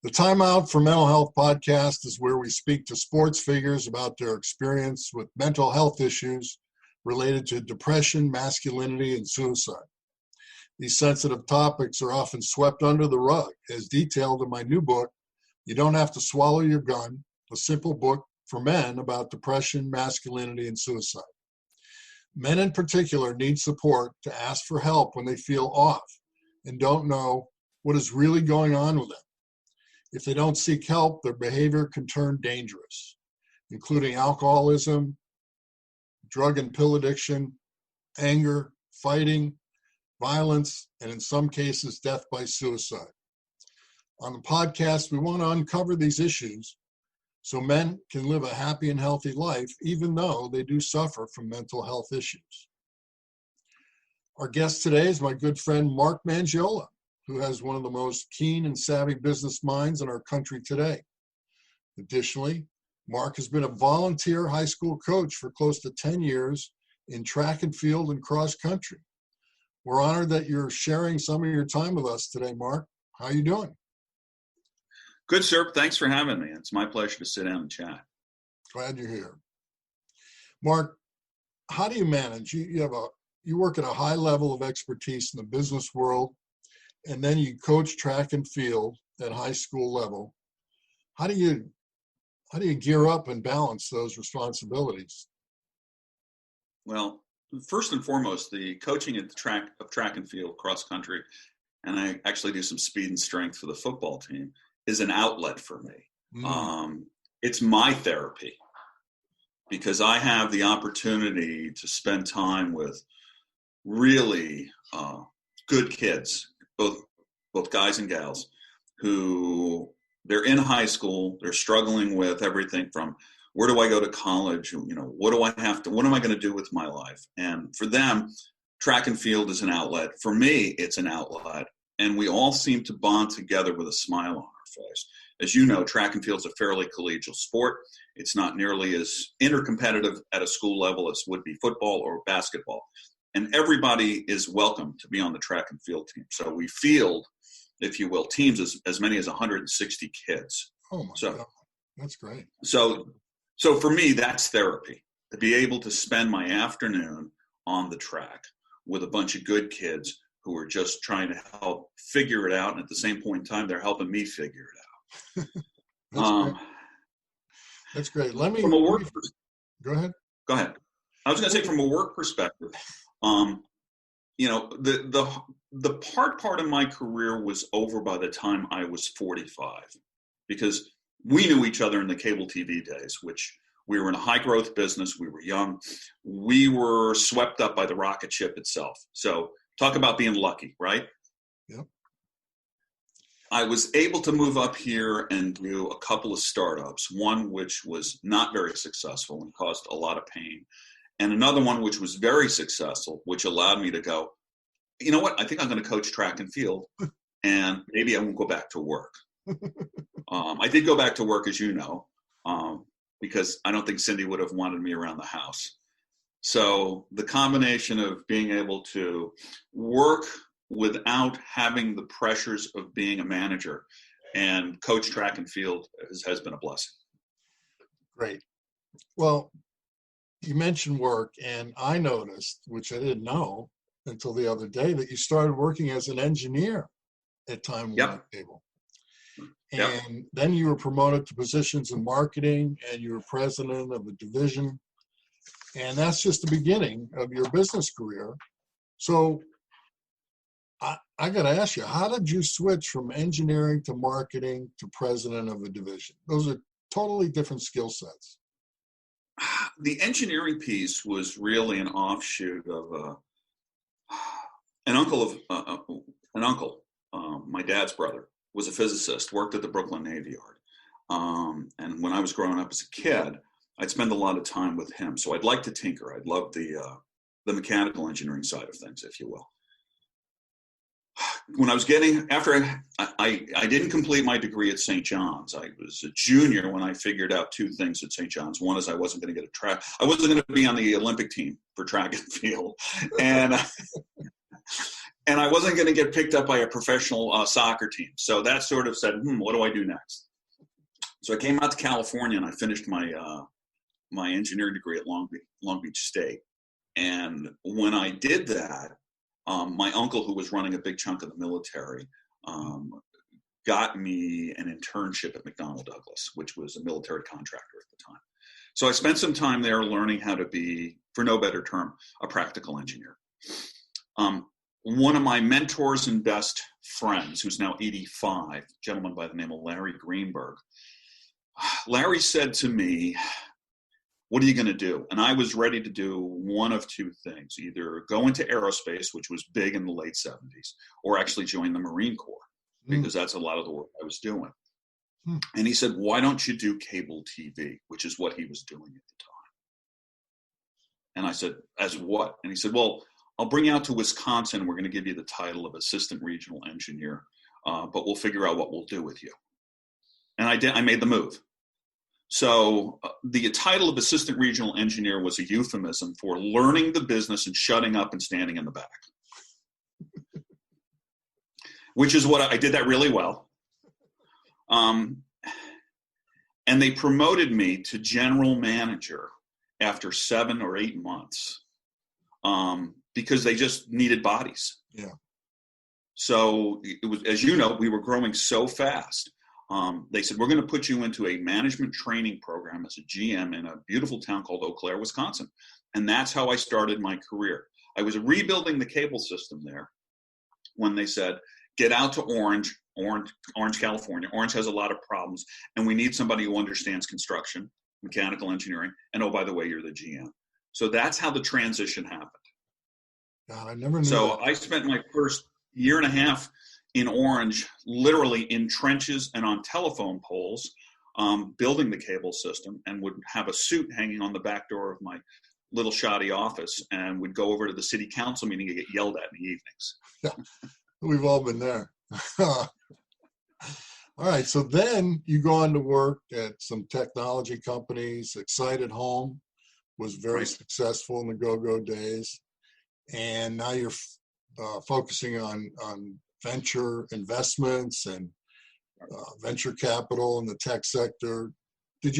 The Time Out for Mental Health podcast is where we speak to sports figures about their experience with mental health issues related to depression, masculinity, and suicide. These sensitive topics are often swept under the rug, as detailed in my new book, You Don't Have to Swallow Your Gun, a simple book for men about depression, masculinity, and suicide. Men in particular need support to ask for help when they feel off and don't know what is really going on with them. If they don't seek help, their behavior can turn dangerous, including alcoholism, drug and pill addiction, anger, fighting, violence, and in some cases, death by suicide. On the podcast, we want to uncover these issues so men can live a happy and healthy life, even though they do suffer from mental health issues. Our guest today is my good friend, Mark Mangiola, who has one of the most keen and savvy business minds in our country today. Additionally, Mark has been a volunteer high school coach for close to 10 years in track and field and cross country. We're honored that you're sharing some of your time with us today, Mark. How are you doing? Good, sir. Thanks for having me. It's my pleasure to sit down and chat. Glad you're here. Mark, how do you manage? You work at a high level of expertise in the business world, and then you coach track and field at high school level. How do you gear up and balance those responsibilities? Well, first and foremost, the coaching at the track and field cross country, and I actually do some speed and strength for the football team, is an outlet for me. It's my therapy because I have the opportunity to spend time with really good kids, both guys and gals, who they're in high school, they're struggling with everything from where do I go to college, what am I going to do with my life? And for them, track and field is an outlet. For me, it's an outlet. And we all seem to bond together with a smile on our face. As you know, track and field is a fairly collegial sport. It's not nearly as intercompetitive at a school level as would be football or basketball. And everybody is welcome to be on the track and field team. So we field, if you will, teams as many as 160 kids. Oh my God, that's great. So for me, that's therapy, to be able to spend my afternoon on the track with a bunch of good kids who are just trying to help figure it out. And at the same point in time, they're helping me figure it out. That's great. Go ahead. Go ahead. I was going to say, from a work perspective, the part of my career was over by the time I was 45, because we knew each other in the cable TV days, which we were in a high growth business. We were young. We were swept up by the rocket ship itself. So talk about being lucky, right? Yep. I was able to move up here and do a couple of startups, one which was not very successful and caused a lot of pain, and another one which was very successful, which allowed me to go, you know what, I think I'm going to coach track and field, and maybe I won't go back to work. I did go back to work, as you know, because I don't think Cindy would have wanted me around the house. So the combination of being able to work without having the pressures of being a manager and coach track and field has been a blessing. Great. Well, you mentioned work, and I noticed, which I didn't know until the other day, that you started working as an engineer at Time Warner Cable. And then you were promoted to positions in marketing, and you were president of a division. And that's just the beginning of your business career. So I got to ask you, how did you switch from engineering to marketing to president of a division? Those are totally different skill sets. The engineering piece was really an offshoot of an uncle, my dad's brother, was a physicist, worked at the Brooklyn Navy Yard. And when I was growing up as a kid, I'd spend a lot of time with him. So I'd like to tinker. I'd love the mechanical engineering side of things, if you will. When I was after I didn't complete my degree at St. John's. I was a junior when I figured out two things at St. John's. One is I wasn't going to I wasn't going to be on the Olympic team for track and field. And I wasn't going to get picked up by a professional soccer team. So that sort of said, what do I do next? So I came out to California and I finished my engineering degree at Long Beach State. And when I did that, my uncle, who was running a big chunk of the military, got me an internship at McDonnell Douglas, which was a military contractor at the time. So I spent some time there learning how to be, for no better term, a practical engineer. One of my mentors and best friends, who's now 85, a gentleman by the name of Larry Greenberg, Larry said to me, what are you going to do? And I was ready to do one of two things, either go into aerospace, which was big in the late 70s, or actually join the Marine Corps, because that's a lot of the work I was doing. And he said, why don't you do cable TV, which is what he was doing at the time. And I said, as what? And he said, well, I'll bring you out to Wisconsin. We're going to give you the title of assistant regional engineer, but we'll figure out what we'll do with you. And I made the move. So the title of assistant regional engineer was a euphemism for learning the business and shutting up and standing in the back, which is what I did that really well. And they promoted me to general manager after 7 or 8 months because they just needed bodies. Yeah. So it was, as you know, we were growing so fast. They said, we're going to put you into a management training program as a GM in a beautiful town called Eau Claire, Wisconsin. And that's how I started my career. I was rebuilding the cable system there when they said, get out to Orange, California. Orange has a lot of problems, and we need somebody who understands construction, mechanical engineering, and oh, by the way, you're the GM. So that's how the transition happened. God, I never knew So that. I spent my first year and a half in Orange, literally in trenches and on telephone poles, building the cable system, and would have a suit hanging on the back door of my little shoddy office, and would go over to the city council meeting and get yelled at in the evenings. Yeah, we've all been there. All right, so then you go on to work at some technology companies. Excited Home was very successful in the go-go days, and now you're focusing on venture investments and venture capital in the tech sector. Did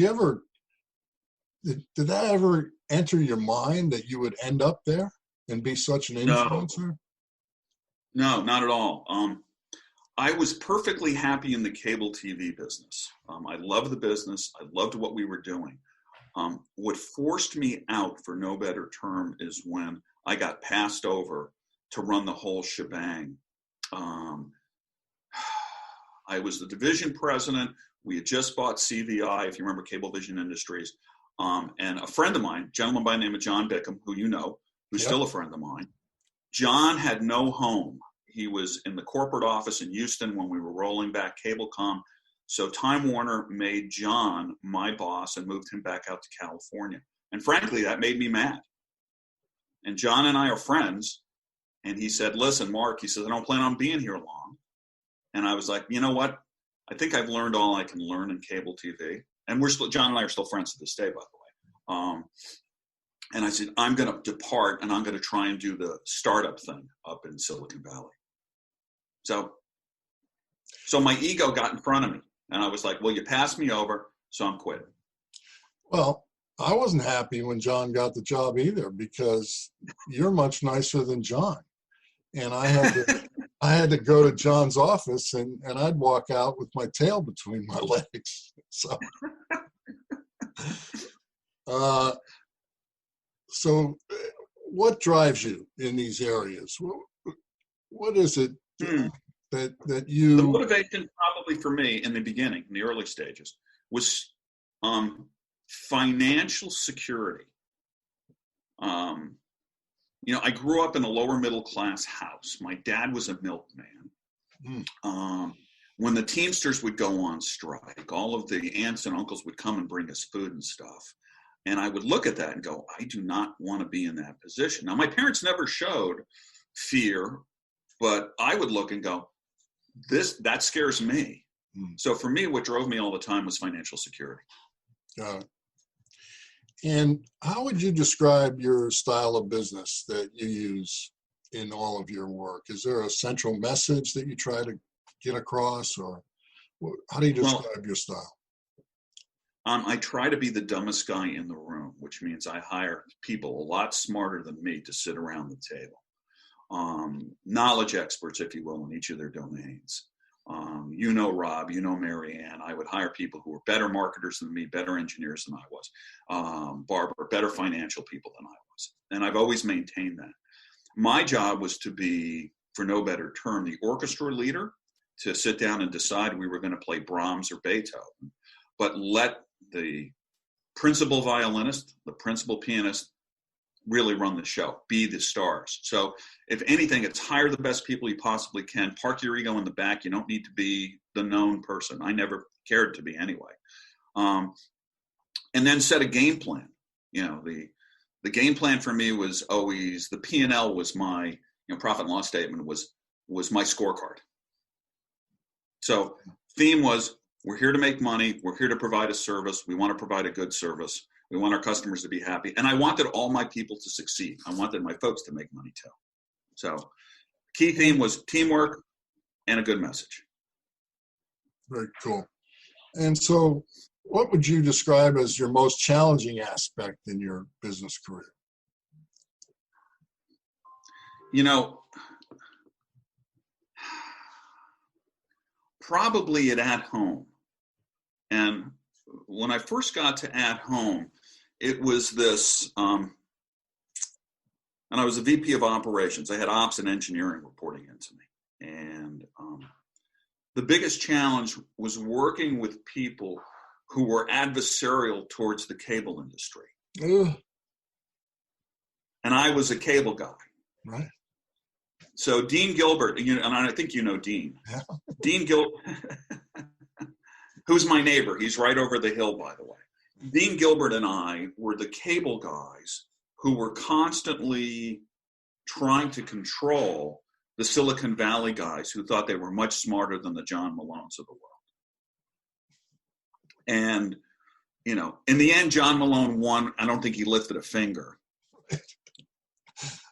that ever enter your mind that you would end up there and be such an influencer? No, not at all. I was perfectly happy in the cable TV business. I loved the business. I loved what we were doing. What forced me out, for no better term, is when I got passed over to run the whole shebang. I was the division president. We had just bought CVI, if you remember, Cablevision Industries. And a friend of mine, a gentleman by the name of John Bickham, who you know, who's still a friend of mine. John had no home. He was in the corporate office in Houston when we were rolling back Cablecom. So Time Warner made John my boss and moved him back out to California. And frankly, that made me mad. And John and I are friends. And he said, listen, Mark, he says, I don't plan on being here long. And I was like, you know what? I think I've learned all I can learn in cable TV. And John and I are still friends to this day, by the way. And I said, I'm going to depart and I'm going to try and do the startup thing up in Silicon Valley. So my ego got in front of me. And I was like, well, you passed me over, so I'm quitting. Well, I wasn't happy when John got the job either, because you're much nicer than John. And I had to go to John's office and I'd walk out with my tail between my legs. So, so what drives you in these areas? What is it that you... The motivation probably for me in the beginning, in the early stages, was financial security. I grew up in a lower middle class house. My dad was a milkman. When the Teamsters would go on strike, all of the aunts and uncles would come and bring us food and stuff. And I would look at that and go, I do not want to be in that position. Now, my parents never showed fear, but I would look and go, that scares me. So for me, what drove me all the time was financial security. And how would you describe your style of business that you use in all of your work? Is there a central message that you try to get across, or how do you describe your style? I try to be the dumbest guy in the room, which means I hire people a lot smarter than me to sit around the table. Knowledge experts, if you will, in each of their domains. Rob, Marianne. I would hire people who were better marketers than me, better engineers than I was, Barbara, better financial people than I was. And I've always maintained that. My job was to be, for no better term, the orchestra leader, to sit down and decide we were going to play Brahms or Beethoven, but let the principal violinist, the principal pianist, really run the show, be the stars. So if anything, it's hire the best people you possibly can, park your ego in the back. You don't need to be the known person. I never cared to be anyway. And then set a game plan. The game plan for me was always, the P&L was my, profit and loss statement was my scorecard. So theme was, we're here to make money. We're here to provide a service. We want to provide a good service. We want our customers to be happy. And I wanted all my people to succeed. I wanted my folks to make money too. So key theme was teamwork and a good message. Very cool. And so what would you describe as your most challenging aspect in your business career? Probably at home. And when I first got to At Home, it was this, and I was a VP of operations. I had ops and engineering reporting into me. And the biggest challenge was working with people who were adversarial towards the cable industry. Ugh. And I was a cable guy. Right. So Dean Gilbert, and I think you know Dean. Yeah. Dean Gilbert, who's my neighbor. He's right over the hill, by the way. Dean Gilbert and I were the cable guys who were constantly trying to control the Silicon Valley guys who thought they were much smarter than the John Malones of the world. And, in the end, John Malone won. I don't think he lifted a finger.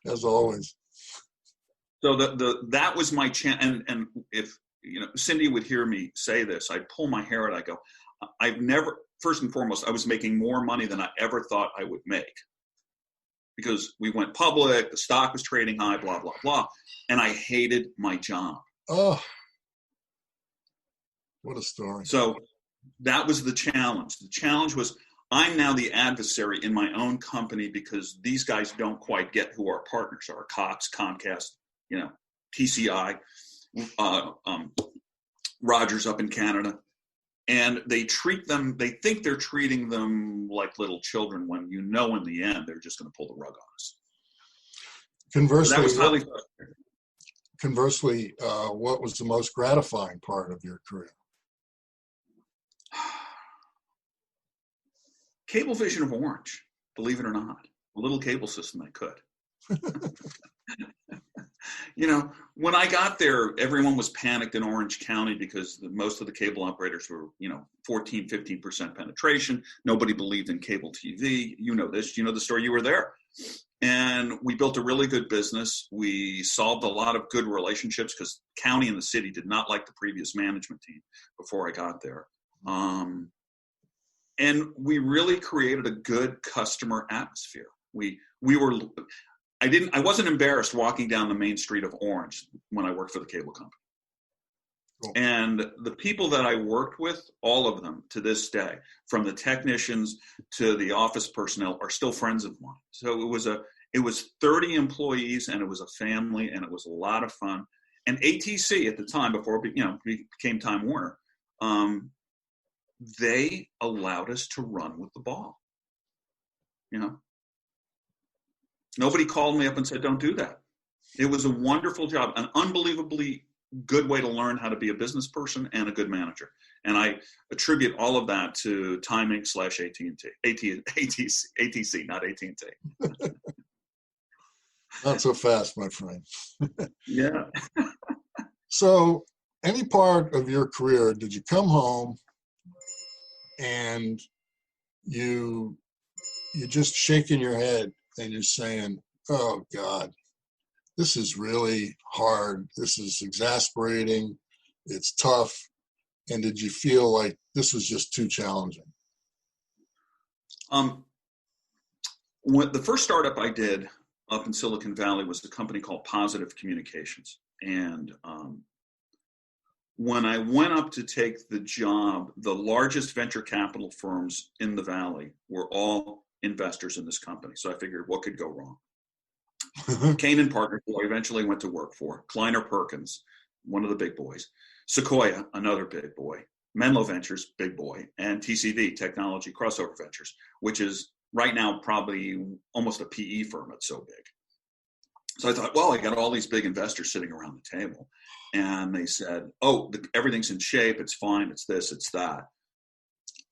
As always. So that was my chance. And if, Cindy would hear me say this, I'd pull my hair out. I go, first and foremost, I was making more money than I ever thought I would make, because we went public, the stock was trading high, blah, blah, blah. And I hated my job. Oh, what a story. So that was the challenge. The challenge was, I'm now the adversary in my own company because these guys don't quite get who our partners are. Cox, Comcast, TCI, Rogers up in Canada. And they think they're treating them like little children when in the end, they're just going to pull the rug on us. Conversely, so that was highly frustrating. Conversely, what was the most gratifying part of your career? Cablevision of Orange, believe it or not. A little cable system that could. When I got there, everyone was panicked in Orange County because most of the cable operators were, 14, 15% penetration. Nobody believed in cable TV. You know this. You know the story. You were there. And we built a really good business. We solved a lot of good relationships because county and the city did not like the previous management team before I got there. And we really created a good customer atmosphere. I wasn't embarrassed walking down the main street of Orange when I worked for the cable company. Cool. And the people that I worked with, all of them to this day, from the technicians to the office personnel, are still friends of mine. So it was 30 employees, and it was a family, and it was a lot of fun. And ATC at the time, before it became Time Warner, they allowed us to run with the ball. Nobody called me up and said, don't do that. It was a wonderful job, an unbelievably good way to learn how to be a business person and a good manager. And I attribute all of that to Time Inc. / ATC, not AT&T. Not so fast, my friend. Yeah. So any part of your career, did you come home and you're just shaking your head and you're saying, oh God, this is really hard. This is exasperating. It's tough. And did you feel like this was just too challenging? When the first startup I did up in Silicon Valley was a company called Positive Communications. And when I went up to take the job, the largest venture capital firms in the Valley were all investors in this company. So I figured, what could go wrong? Kane and Partners, who I eventually went to work for, Kleiner Perkins, one of the big boys, Sequoia, another big boy, Menlo Ventures, big boy, and TCV, Technology Crossover Ventures, which is right now probably almost a PE firm. It's so big. So I thought, well, I got all these big investors sitting around the table. And they said, oh, everything's in shape. It's fine. It's this, it's that.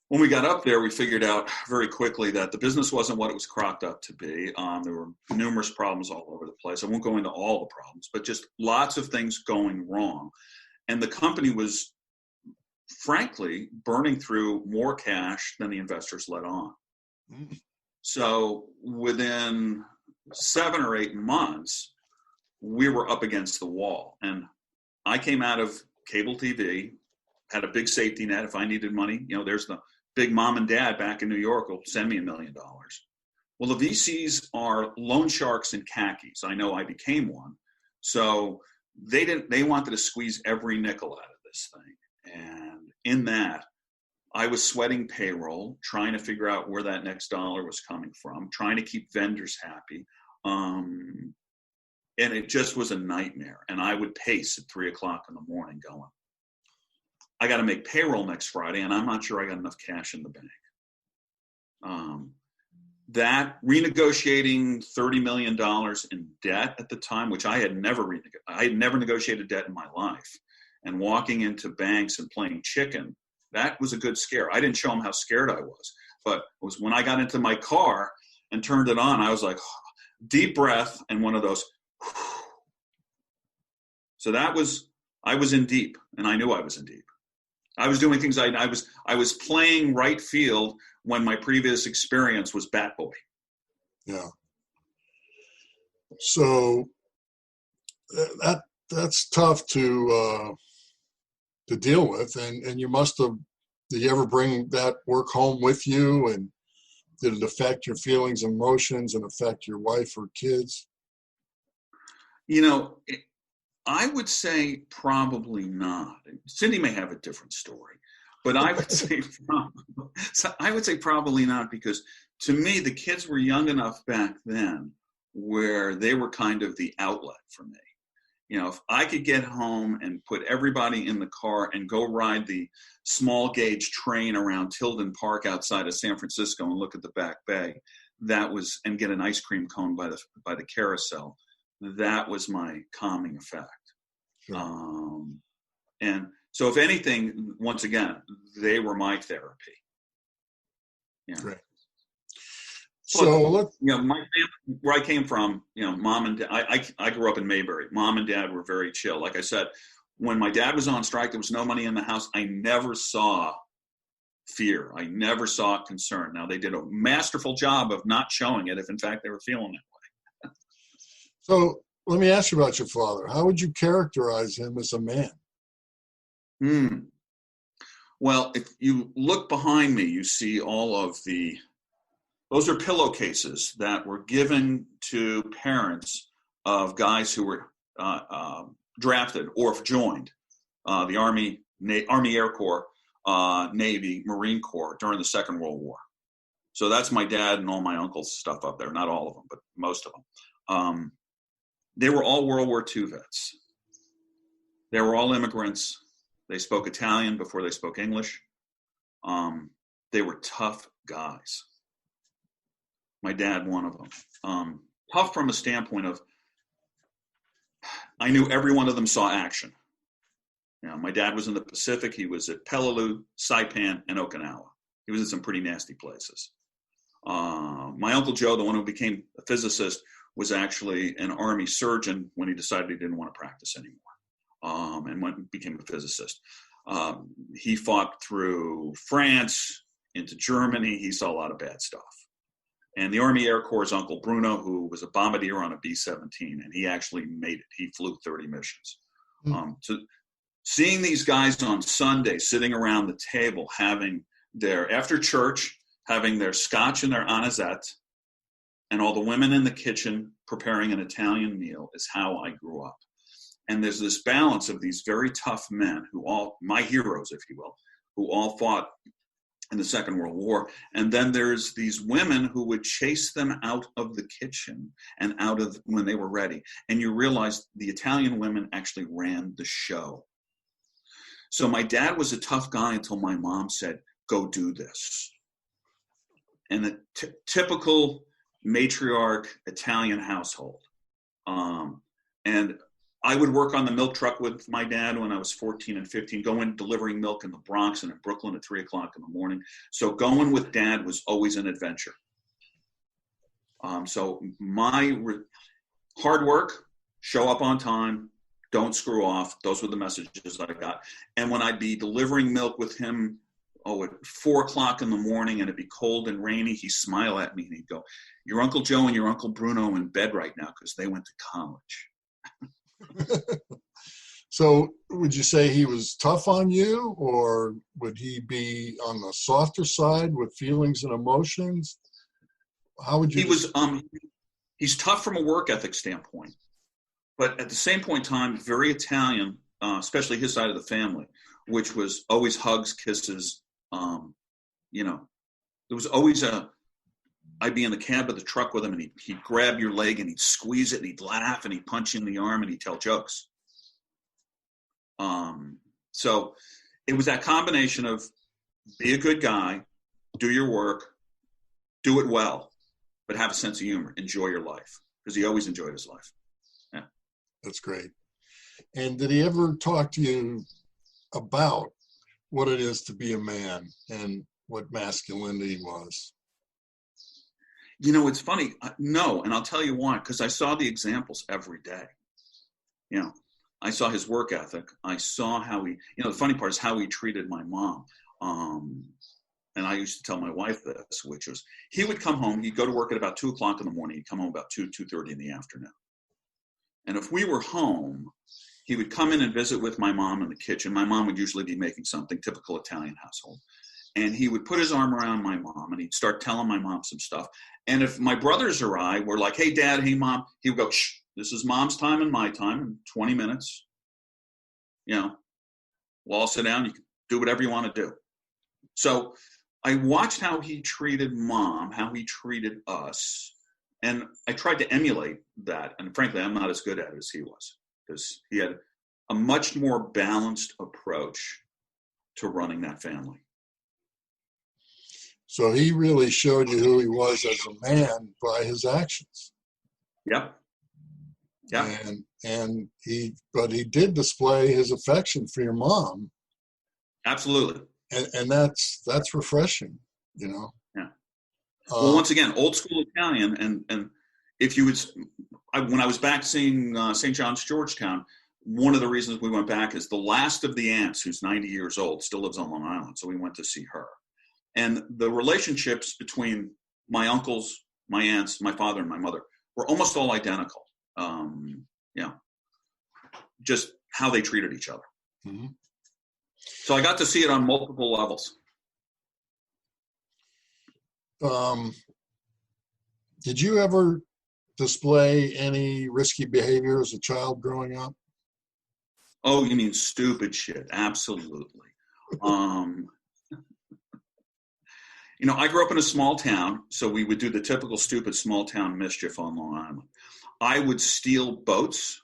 When we got up there, we figured out very quickly that the business wasn't what it was crocked up to be. There were numerous problems all over the place. I won't go into all the problems, but just lots of things going wrong. And the company was, frankly, burning through more cash than the investors let on. So within 7 or 8 months, we were up against the wall. And I came out of cable TV, had a big safety net. If I needed money, there's the big mom and dad back in New York will send me $1 million. Well, the VCs are loan sharks in khakis. I know I became one. So they wanted to squeeze every nickel out of this thing. And in that, I was sweating payroll, trying to figure out where that next dollar was coming from, trying to keep vendors happy. And it just was a nightmare. And I would pace at 3:00 in the morning going, I got to make payroll next Friday, and I'm not sure I got enough cash in the bank. That renegotiating $30 million in debt at the time, which I had never negotiated debt in my life, and walking into banks and playing chicken, that was a good scare. I didn't show them how scared I was, but it was when I got into my car and turned it on, I was like, deep breath, and one of those. So I was in deep, and I knew I was in deep. I was doing things I was playing right field when my previous experience was bat boy. Yeah. So that's tough to deal with, and you must have. Did you ever bring that work home with you, and did it affect your feelings, emotions, and affect your wife or kids? I would say probably not. Cindy may have a different story, but I would say probably not, because to me, the kids were young enough back then where they were kind of the outlet for me. If I could get home and put everybody in the car and go ride the small gauge train around Tilden Park outside of San Francisco and look at the Back Bay, and get an ice cream cone by the carousel, that was my calming effect. Sure. And so if anything, once again, they were my therapy. Yeah. Great. So my family, where I came from, mom and dad, I grew up in Mayberry. Mom and dad were very chill. Like I said, when my dad was on strike, there was no money in the house. I never saw fear. I never saw concern. Now, they did a masterful job of not showing it if, in fact, they were feeling that way. So let me ask you about your father. How would you characterize him as a man? Well, if you look behind me, you see all of those are pillowcases that were given to parents of guys who were drafted or joined the Army Air Corps, Navy, Marine Corps during the Second World War. So that's my dad and all my uncles' stuff up there. Not all of them, but most of them. They were all World War II vets. They were all immigrants. They spoke Italian before they spoke English. They were tough guys. My dad, one of them. Tough from a standpoint of, I knew every one of them saw action. My dad was in the Pacific. He was at Peleliu, Saipan, and Okinawa. He was in some pretty nasty places. My Uncle Joe, the one who became a physicist, was actually an Army surgeon when he decided he didn't want to practice anymore, and became a physicist. He fought through France into Germany. He saw a lot of bad stuff. And the Army Air Corps' Uncle Bruno, who was a bombardier on a B-17, and he actually made it. He flew 30 missions. So seeing these guys on Sunday sitting around the table having after church, having their scotch and their anisette, and all the women in the kitchen preparing an Italian meal is how I grew up. And there's this balance of these very tough men my heroes, if you will, who all fought in the Second World War. And then there's these women who would chase them out of the kitchen and out of when they were ready. And you realize the Italian women actually ran the show. So my dad was a tough guy until my mom said, go do this. And the typical matriarch Italian household. And I would work on the milk truck with my dad when I was 14 and 15, going delivering milk in the Bronx and in Brooklyn at 3 o'clock in the morning. So going with dad was always an adventure. So my hard work, show up on time, don't screw off. Those were the messages that I got. And when I'd be delivering milk with him, at 4 o'clock in the morning and it'd be cold and rainy, he'd smile at me and he'd go, your Uncle Joe and your Uncle Bruno in bed right now because they went to college. So would you say he was tough on you, or would he be on the softer side with feelings and emotions? How would you? He's tough from a work ethic standpoint, but at the same point in time, very Italian, especially his side of the family, which was always hugs, kisses. There was always I'd be in the cab of the truck with him, and he'd grab your leg and he'd squeeze it and he'd laugh and he'd punch you in the arm and he'd tell jokes. So it was that combination of be a good guy, do your work, do it well, but have a sense of humor, enjoy your life, because he always enjoyed his life. Yeah. That's great. And did he ever talk to you about what it is to be a man and what masculinity was? It's funny. No, and I'll tell you why, because I saw the examples every day. I saw his work ethic. I saw how the funny part is how he treated my mom. And I used to tell my wife this, which was, he would come home, he'd go to work at about 2 o'clock in the morning, he'd come home about 2:30 in the afternoon. And if we were home, he would come in and visit with my mom in the kitchen. My mom would usually be making something, typical Italian household. And he would put his arm around my mom and he'd start telling my mom some stuff. And if my brothers or I were like, hey, Dad, hey, Mom, he would go, shh, this is Mom's time and my time in 20 minutes. We'll all sit down. You can do whatever you want to do. So I watched how he treated Mom, how he treated us. And I tried to emulate that. And frankly, I'm not as good at it as he was, because he had a much more balanced approach to running that family. So he really showed you who he was as a man by his actions. Yep. But he did display his affection for your mom. Absolutely. And that's refreshing, Yeah. Well, once again, old school Italian, and if you would, when I was back seeing St. John's Georgetown, one of the reasons we went back is the last of the aunts, who's 90 years old, still lives on Long Island, so we went to see her. And the relationships between my uncles, my aunts, my father, and my mother were almost all identical. Just how they treated each other. Mm-hmm. So I got to see it on multiple levels. Did you ever display any risky behavior as a child growing up? Oh, you mean stupid shit? Absolutely. I grew up in a small town, so we would do the typical stupid small town mischief on Long Island. I would steal boats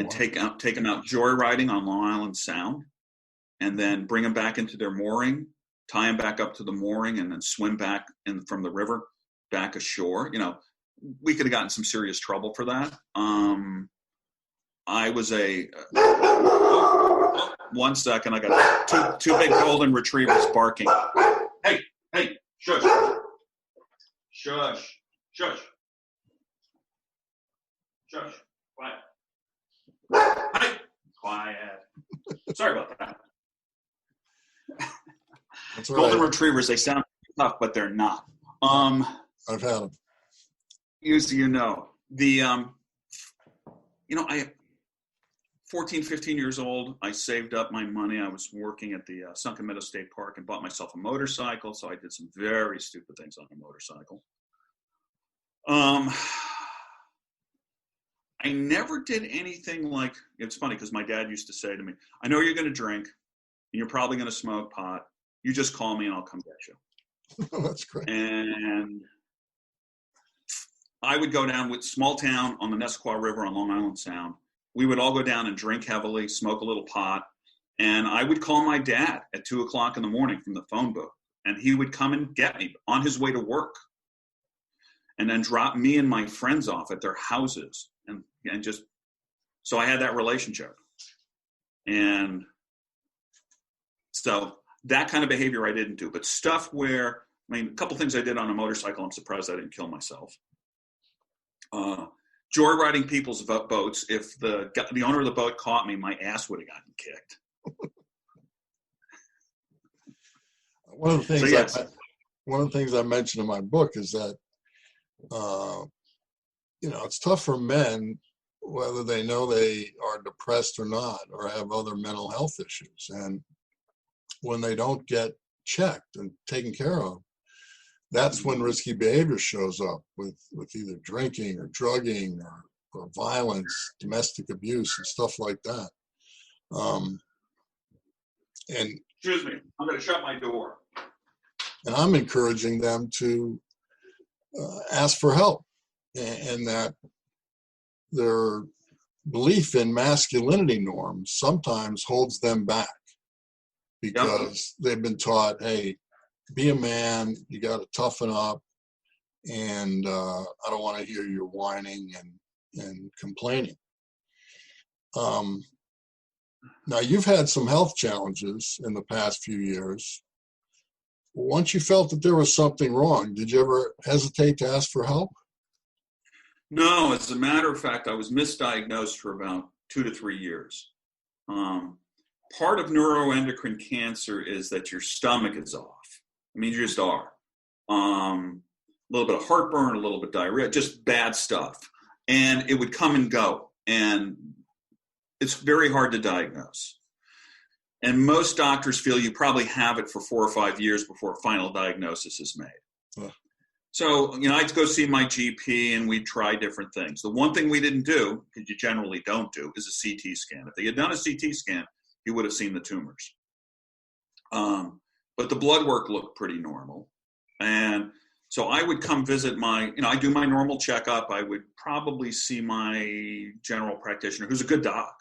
take them out joyriding on Long Island Sound, and then bring them back into their mooring, tie them back up to the mooring, and then swim back from the river back ashore. We could have gotten some serious trouble for that. I was one second, I got two big golden retrievers barking. Hey, shush, quiet. Hey, quiet. Sorry about that. That's all Golden right. retrievers, they sound tough, but they're not. I've had them. I 14, 15 years old, I saved up my money. I was working at the Sunken Meadow State Park and bought myself a motorcycle. So I did some very stupid things on a motorcycle. I never did anything like, it's funny because my dad used to say to me, I know you're going to drink and you're probably going to smoke pot. You just call me and I'll come get you. That's great. And I would go down with small town on the Nesquaw River on Long Island Sound. We would all go down and drink heavily, smoke a little pot. And I would call my dad at 2:00 in the morning from the phone booth. And he would come and get me on his way to work. And then drop me and my friends off at their houses. And just, so I had that relationship. And so that kind of behavior I didn't do. But stuff where, a couple things I did on a motorcycle, I'm surprised I didn't kill myself. Joyriding people's boats. If the owner of the boat caught me, my ass would have gotten kicked. One of the things I mentioned in my book is that, it's tough for men, whether they know they are depressed or not, or have other mental health issues. And when they don't get checked and taken care of, that's when risky behavior shows up with either drinking or drugging or violence, domestic abuse, and stuff like that. And excuse me, I'm going to shut my door. And I'm encouraging them to ask for help, and that their belief in masculinity norms sometimes holds them back because they've been taught, hey, be a man, you got to toughen up, and I don't want to hear your whining and complaining. Now, you've had some health challenges in the past few years. Once you felt that there was something wrong, did you ever hesitate to ask for help? No, as a matter of fact, I was misdiagnosed for about 2 to 3 years. Part of neuroendocrine cancer is that your stomach is off. You just are. A little bit of heartburn, a little bit of diarrhea, just bad stuff. And it would come and go. And it's very hard to diagnose. And most doctors feel you probably have it for 4 or 5 years before a final diagnosis is made. Huh. So, I'd go see my GP and we'd try different things. The one thing we didn't do, because you generally don't do, is a CT scan. If they had done a CT scan, you would have seen the tumors. But the blood work looked pretty normal. And so I would come visit I do my normal checkup. I would probably see my general practitioner, who's a good doc,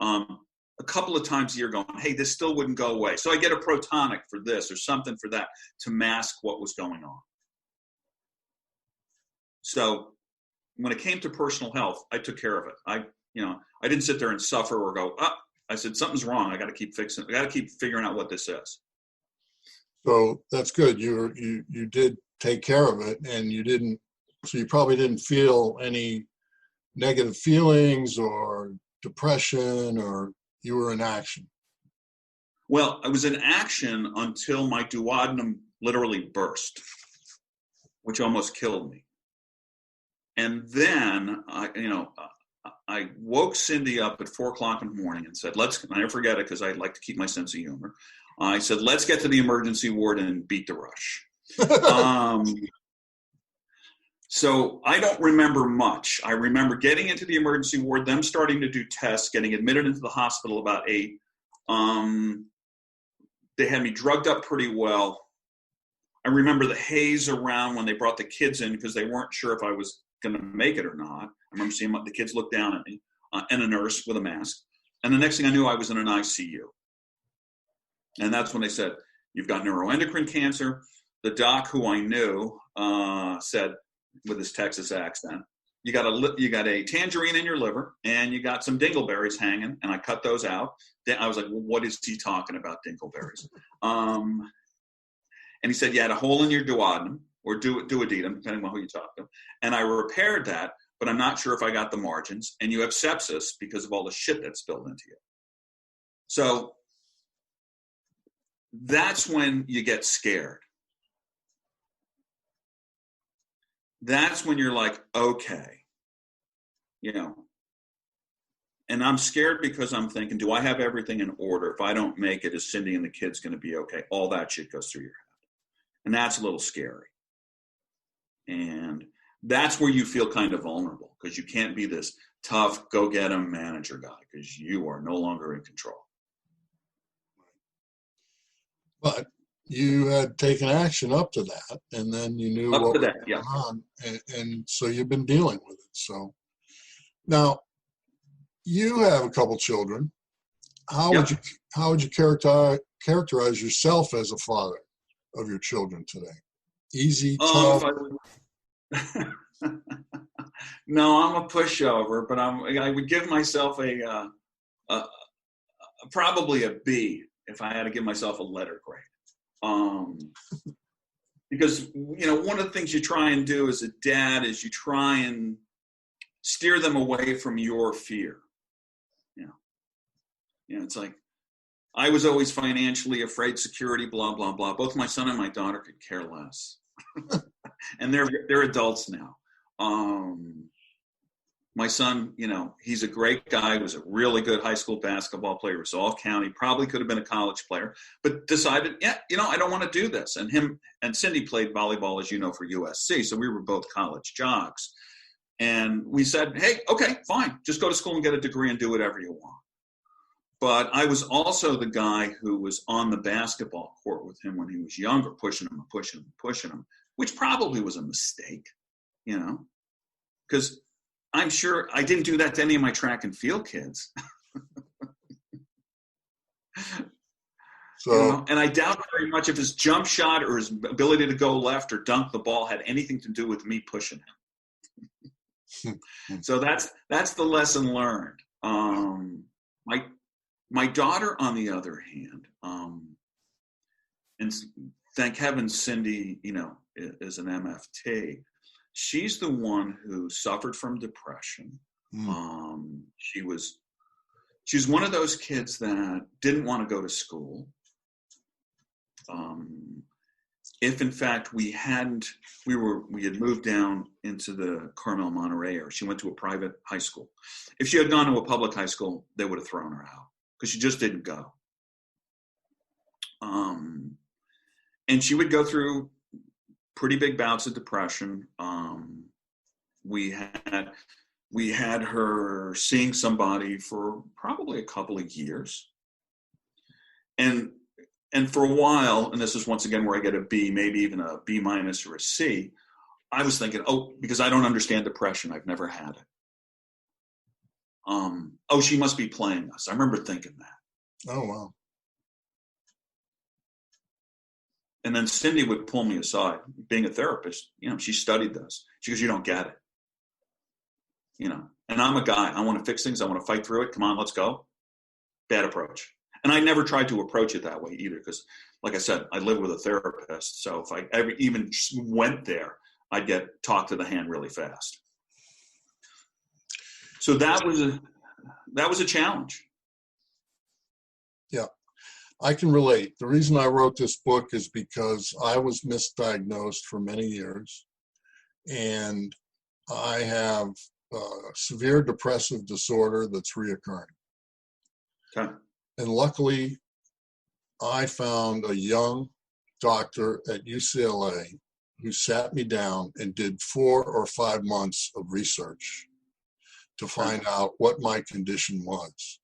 a couple of times a year going, hey, this still wouldn't go away. So I get a protonic for this or something for that to mask what was going on. So when it came to personal health, I took care of it. I didn't sit there and suffer or go, I said, something's wrong. I got to keep fixing it. I got to keep figuring out what this is. So that's good. You did take care of it, and you probably didn't feel any negative feelings or depression, or you were in action. Well, I was in action until my duodenum literally burst, which almost killed me. And then I woke Cindy up at 4:00 in the morning and said, I never forget it because I like to keep my sense of humor. I said, let's get to the emergency ward and beat the rush. So I don't remember much. I remember getting into the emergency ward, them starting to do tests, getting admitted into the hospital about 8. They had me drugged up pretty well. I remember the haze around when they brought the kids in because they weren't sure if I was going to make it or not. I remember seeing the kids look down at me and a nurse with a mask. And the next thing I knew, I was in an ICU. And that's when they said, you've got neuroendocrine cancer. The doc who I knew said, with his Texas accent, you got a tangerine in your liver and you got some dingleberries hanging. And I cut those out. Then I was like, well, what is he talking about, dingleberries? And he said, you had a hole in your duodenum or duodenum, depending on who you talk to. And I repaired that, but I'm not sure if I got the margins. And you have sepsis because of all the shit that's spilled into you. So that's when you get scared. that's when you're like, okay, and I'm scared because I'm thinking, do I have everything in order? If I don't make it, is Cindy and the kids going to be okay? All that shit goes through your head. And that's a little scary. And that's where you feel kind of vulnerable, because you can't be this tough, go get 'em manager guy, because you are no longer in control. But you had taken action up to that, and then you knew what was going on, and so you've been dealing with it. So now you have a couple children. How would you characterize yourself as a father of your children today? Easy, tough? No, I'm a pushover, but I would give myself probably a B if I had to give myself a letter grade. Because one of the things you try and do as a dad is you try and steer them away from your fear. It's like, I was always financially afraid, security, blah, blah, blah. Both my son and my daughter could care less. And they're adults now. My son, he's a great guy. He was a really good high school basketball player. He was all county, probably could have been a college player, but decided, I don't want to do this. And him and Cindy played volleyball, as you know, for USC. So we were both college jocks. And we said, hey, okay, fine. Just go to school and get a degree and do whatever you want. But I was also the guy who was on the basketball court with him when he was younger, pushing him and pushing him and pushing him, which probably was a mistake, because I'm sure I didn't do that to any of my track and field kids. So, and I doubt very much if his jump shot or his ability to go left or dunk the ball had anything to do with me pushing him. So that's the lesson learned. My daughter, on the other hand, and thank heaven Cindy, is an MFT. She's the one who suffered from depression. She's one of those kids that didn't want to go to school. If in fact we had moved down into the Carmel Monterey area, she went to a private high school. If she had gone to a public high school, they would have thrown her out, because she just didn't go. And she would go through pretty big bouts of depression. We had her seeing somebody for probably a couple of years. And for a while, and this is once again where I get a B, maybe even a B minus or a C, I was thinking, because I don't understand depression. I've never had it. She must be playing us. I remember thinking that. Oh, wow. And then Cindy would pull me aside, being a therapist. She studied this. She goes, you don't get it. And I'm a guy. I want to fix things. I want to fight through it. Come on, let's go. Bad approach. And I never tried to approach it that way either, because, like I said, I live with a therapist. So if I ever even went there, I'd get talked to the hand really fast. So that was a challenge. Yeah, I can relate. The reason I wrote this book is because I was misdiagnosed for many years, and I have severe depressive disorder that's reoccurring. Okay. And luckily, I found a young doctor at UCLA who sat me down and did 4 or 5 months of research to find out what my condition was.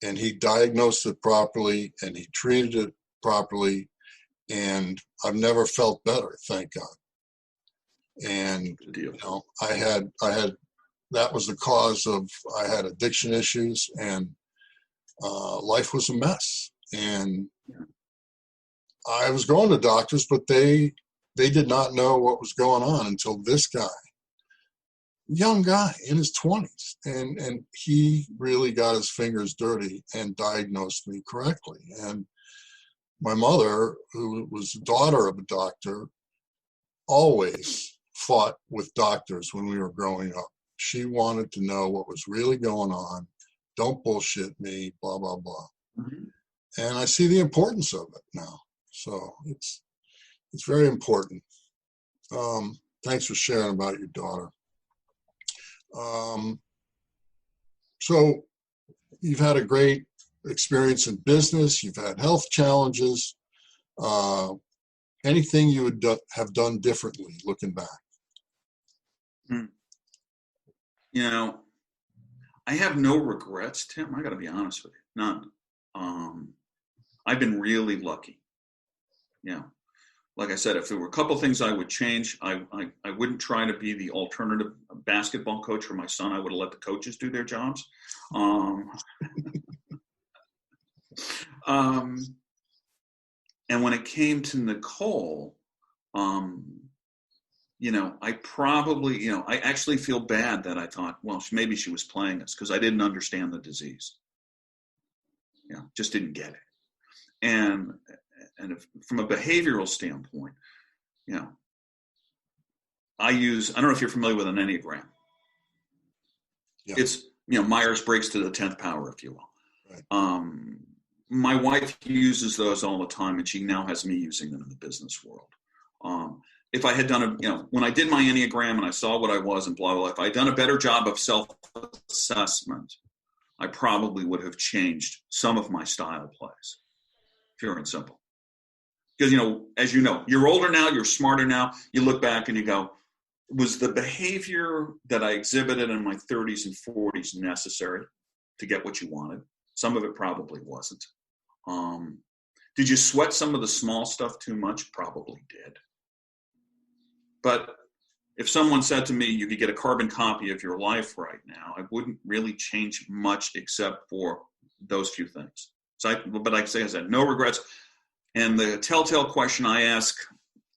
And he diagnosed it properly, and he treated it properly, and I've never felt better, thank God. And I had that was the cause of, I had addiction issues, and life was a mess. And I was going to doctors, but they did not know what was going on until this guy, young guy in his 20s, and he really got his fingers dirty and diagnosed me correctly. And my mother, who was the daughter of a doctor, always fought with doctors when we were growing up. She wanted to know what was really going on. Don't bullshit me, blah, blah, blah. Mm-hmm. And I see the importance of it now. So it's very important. Thanks for sharing about your daughter. So you've had a great experience in business. You've had health challenges. Anything you would have done differently looking back? You know, I have no regrets, Tim. I got to be honest with you, none. I've been really lucky. Yeah. Like I said, if there were a couple things I would change, I wouldn't try to be the alternative basketball coach for my son. I would have let the coaches do their jobs. And when it came to Nicole, I probably, I actually feel bad that I thought, well, maybe she was playing us because I didn't understand the disease. Just didn't get it. And from a behavioral standpoint, I don't know if you're familiar with an Enneagram. Yeah. It's, Myers-Briggs to the 10th power, if you will. Right. My wife uses those all the time, and she now has me using them in the business world. If I had done when I did my Enneagram and I saw what I was and blah, blah, blah, if I had done a better job of self-assessment, I probably would have changed some of my style plays, pure and simple. Because, as you know, you're older now, you're smarter now. You look back and you go, was the behavior that I exhibited in my 30s and 40s necessary to get what you wanted? Some of it probably wasn't. Did you sweat some of the small stuff too much? Probably did. But if someone said to me, you could get a carbon copy of your life right now, I wouldn't really change much except for those few things. But like I said, no regrets. And the telltale question I ask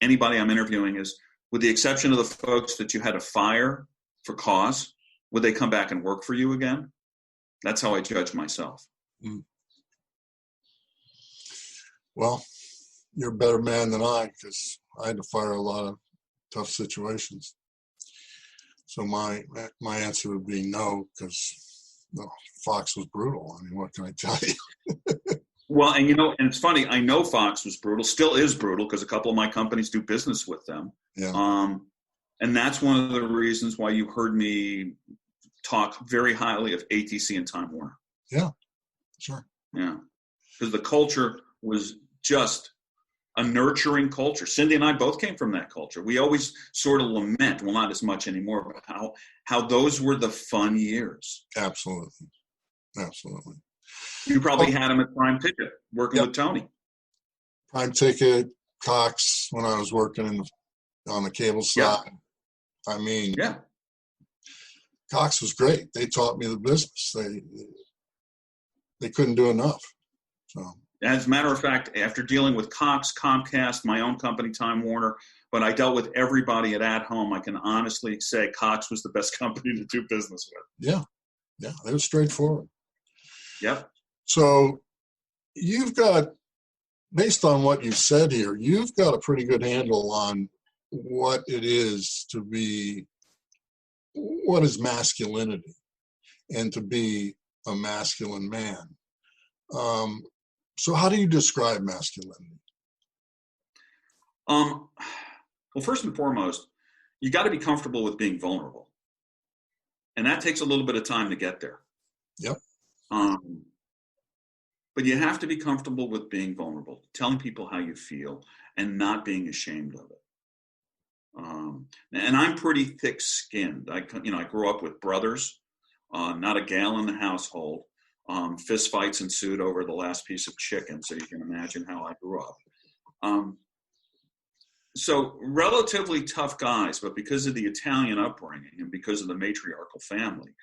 anybody I'm interviewing is, with the exception of the folks that you had to fire for cause, would they come back and work for you again? That's how I judge myself. Mm. Well, you're a better man than I, because I had to fire a lot of tough situations. So my answer would be no, because Fox was brutal. I mean, what can I tell you? Well, and and it's funny, I know Fox was brutal, still is brutal, because a couple of my companies do business with them. Yeah. And that's one of the reasons why you heard me talk very highly of ATC and Time Warner. Yeah, sure. Yeah, because the culture was just a nurturing culture. Cindy and I both came from that culture. We always sort of lament, well, not as much anymore, but how those were the fun years. Absolutely. Absolutely. You probably had him at Prime Ticket, working with Tony. Prime Ticket, Cox, when I was working on the cable side. Yeah. I mean, Cox was great. They taught me the business. They couldn't do enough. So, as a matter of fact, after dealing with Cox, Comcast, my own company, Time Warner, but I dealt with everybody at home, I can honestly say Cox was the best company to do business with. Yeah, they were straightforward. Yep. So you've got, based on what you said here, you've got a pretty good handle on what it is to be, what is masculinity and to be a masculine man. So how do you describe masculinity? Well, first and foremost, you got to be comfortable with being vulnerable. And that takes a little bit of time to get there. Yep. But you have to be comfortable with being vulnerable, telling people how you feel and not being ashamed of it. And I'm pretty thick-skinned. I grew up with brothers, not a gal in the household. Fist fights ensued over the last piece of chicken, so you can imagine how I grew up. So relatively tough guys, but because of the Italian upbringing and because of the matriarchal family,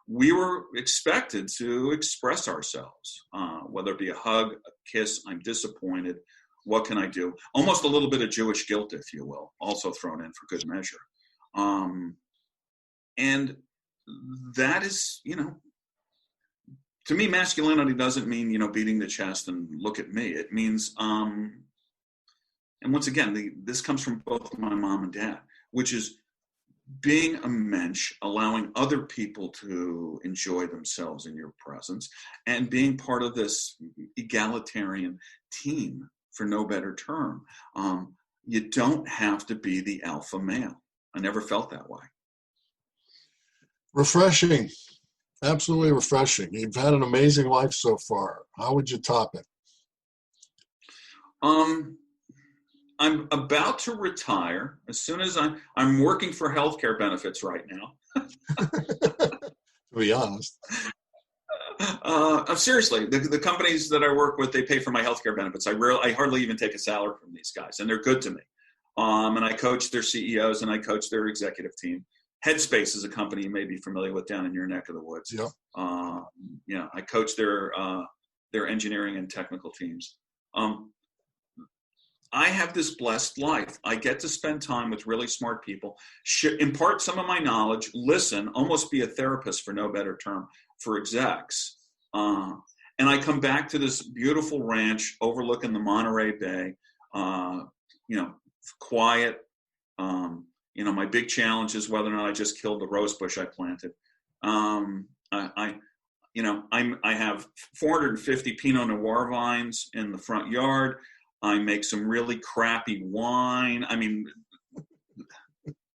we were expected to express ourselves, whether it be a hug, a kiss, I'm disappointed, what can I do? Almost a little bit of Jewish guilt, if you will, also thrown in for good measure. And that is, to me, masculinity doesn't mean, beating the chest and look at me. It means, and once again, this comes from both my mom and dad, which is being a mensch, allowing other people to enjoy themselves in your presence, and being part of this egalitarian team, for no better term. You don't have to be the alpha male. I never felt that way. Refreshing. Absolutely refreshing. You've had an amazing life so far. How would you top it? I'm about to retire. As soon as I'm working for healthcare benefits right now. To be honest. Seriously, the companies that I work with, they pay for my healthcare benefits. I hardly even take a salary from these guys, and they're good to me. And I coach their CEOs and I coach their executive team. Headspace is a company you may be familiar with down in your neck of the woods. Yep. I coach their engineering and technical teams. I have this blessed life. I get to spend time with really smart people, impart some of my knowledge, listen, almost be a therapist for no better term for execs. And I come back to this beautiful ranch overlooking the Monterey Bay, quiet. My big challenge is whether or not I just killed the rose bush I planted. I have 450 Pinot Noir vines in the front yard. I make some really crappy wine. I mean,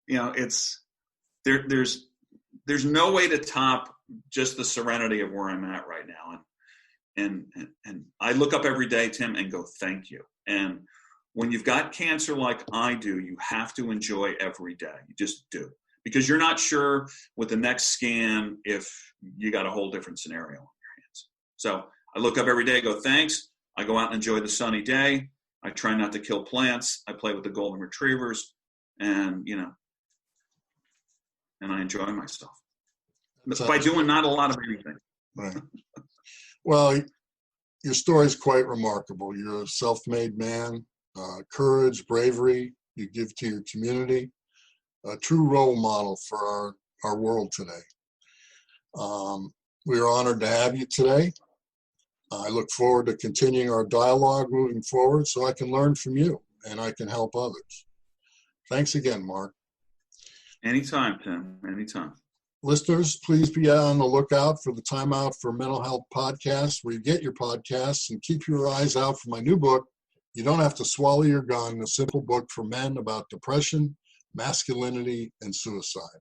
it's there's no way to top just the serenity of where I'm at right now. And I look up every day, Tim, and go, thank you. And when you've got cancer like I do, you have to enjoy every day. You just do. Because you're not sure with the next scan if you got a whole different scenario on your hands. So I look up every day, go, thanks. I go out and enjoy the sunny day. I try not to kill plants. I play with the golden retrievers, and I enjoy myself. By doing not a lot of anything. Right. Well, your story is quite remarkable. You're a self-made man, courage, bravery you give to your community, a true role model for our world today. We are honored to have you today. I look forward to continuing our dialogue moving forward so I can learn from you and I can help others. Thanks again, Mark. Anytime, Tim. Anytime. Listeners, please be on the lookout for the Time Out for Mental Health podcast where you get your podcasts, and keep your eyes out for my new book, You Don't Have to Swallow Your Gun, a simple book for men about depression, masculinity, and suicide.